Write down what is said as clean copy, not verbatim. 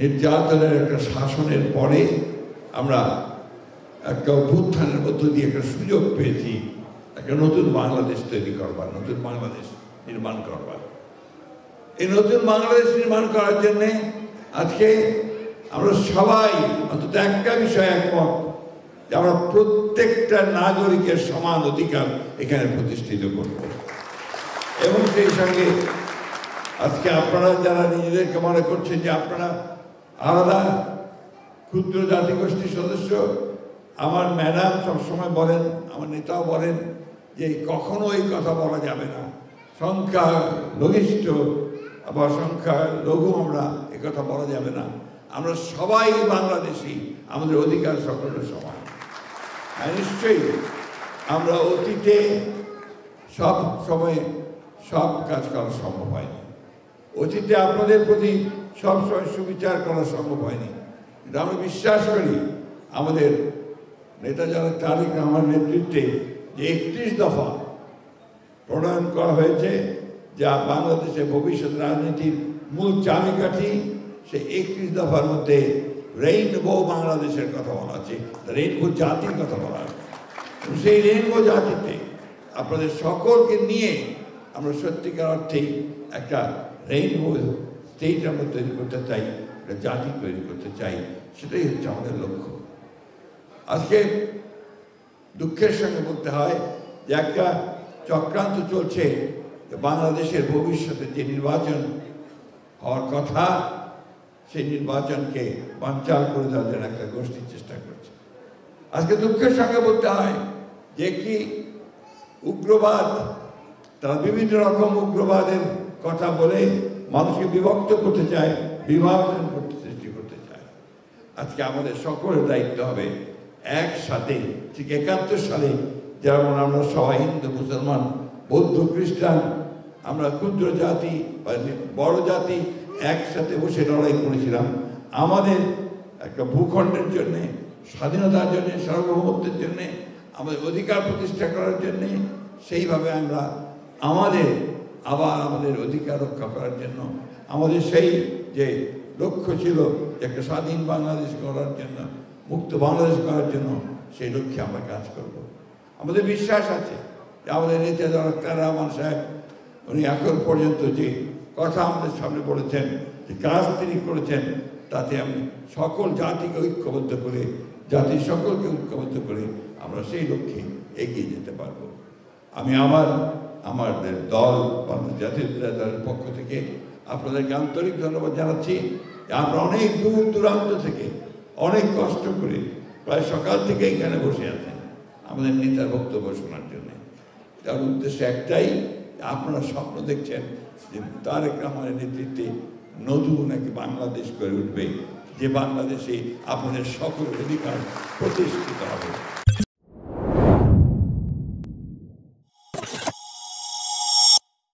নির্যাতনের একটা শাসনের পরে আমরা একটা অভ্যুত্থানের মধ্য দিয়ে একটা সুযোগ পেয়েছি একটা নতুন বাংলাদেশ তৈরি করবার, নতুন বাংলাদেশ নির্মাণ করবার। এই নতুন বাংলাদেশ নির্মাণ করার জন্যে আজকে আমরা সবাই অন্তত একটা বিষয়ে একমত যে আমরা প্রত্যেকটা নাগরিকের সমান অধিকার এখানে প্রতিষ্ঠিত করব। এবং সেই সঙ্গে আজকে আপনারা যারা নিজেদেরকে মনে করছেন যে আপনারা আলাদা ক্ষুদ্র জাতিগোষ্ঠীর সদস্য, আমার ম্যাডাম সবসময় বলেন, আমার নেতাও বলেন যে কখনো এই কথা বলা যাবে না, সংখ্যা লঘিষ্ঠ বা সংখ্যা লঘু, আমরা এ কথা বলা যাবে না। আমরা সবাই বাংলাদেশি, আমাদের অধিকার সকলের সমান। আর নিশ্চয়ই আমরা অতীতে সব সময় সব কাজ করা সম্ভব হয়নি, অতীতে আপনাদের প্রতি সব সময় সুবিচার করা সম্ভব হয়নি, কিন্তু আমি বিশ্বাস করি আমাদের নেতা জনাব তারেক রহমানের নেতৃত্বে যে 31 দফা প্রণয়ন করা হয়েছে, যা বাংলাদেশের ভবিষ্যৎ রাজনীতির মূল চাবিকাঠি, সেই 31 দফার মধ্যে রেইনবো বাংলাদেশের কথা বলা আছে, রেইনবো জাতির কথা বলা আছে। সেই রেইনবো জাতিতে আপনাদের সকলকে নিয়ে আমরা সত্যিকার অর্থেই একটা রেইনবো স্টেট আমরা তৈরি করতে চাই, একটা জাতি তৈরি করতে চাই, সেটাই হচ্ছে আমাদের লক্ষ্য। আজকে দুঃখের সঙ্গে বলতে হয় যে একটা চক্রান্ত চলছে, বাংলাদেশের ভবিষ্যতে যে নির্বাচন হওয়ার কথা, সেই নির্বাচনকে বানচাল করে দেওয়ার জন্য একটা গোষ্ঠীর চেষ্টা করছে। আজকে দুঃখের সঙ্গে বলতে হয় যে একটি উগ্রবাদ, তারা বিভিন্ন রকম উগ্রবাদের কথা বলে মানুষকে বিভক্ত করতে চায়, বিভাজন করতে সৃষ্টি করতে চায়। আজকে আমাদের সকলের দায়িত্ব হবে একসাথে, ঠিক 71 সালে যেমন আমরা সবাই হিন্দু, মুসলমান, বৌদ্ধ, খ্রিস্টান, আমরা ক্ষুদ্র জাতি বা বড় জাতি একসাথে বসে লড়াই করেছিলাম আমাদের একটা ভূখণ্ডের জন্যে, স্বাধীনতার জন্যে, সার্বভৌমত্বের জন্যে, আমাদের অধিকার প্রতিষ্ঠা করার জন্যে। সেইভাবে আমরা আমাদের অধিকার রক্ষা করার জন্য, আমাদের সেই যে লক্ষ্য ছিল একটা স্বাধীন বাংলাদেশ করার জন্য, মুক্ত বাংলাদেশ করার জন্য, সেই লক্ষ্যে আমরা কাজ করব। আমাদের বিশ্বাস আছে যে আমাদের নেতা জনাব তারেক রহমান সাহেব, উনি এখন পর্যন্ত যে কথা আমাদের সামনে বলেছেন, যে কাজ তিনি করেছেন, তাতে আমি সকল জাতিকে ঐক্যবদ্ধ করে, জাতির সকলকে ঐক্যবদ্ধ করে আমরা সেই লক্ষ্যে এগিয়ে যেতে পারব। আমি আমাদের দল, বাংলাদেশ জাতীয়তাবাদী দলের পক্ষ থেকে আপনাদেরকে আন্তরিক ধন্যবাদ জানাচ্ছি। আমরা অনেক দূর দূরান্ত থেকে অনেক কষ্ট করে প্রায় সকাল থেকে এখানে বসে আছেন আমাদের নেতার বক্তব্য শোনার জন্য। তার উদ্দেশ্য একটাই, আপনারা স্বপ্ন দেখছেন যে তারেক রহমানের নেতৃত্বে নতুন এক বাংলাদেশ গড়ে উঠবে, যে বাংলাদেশে আপনাদের সকল অধিকার প্রতিষ্ঠিত হবে।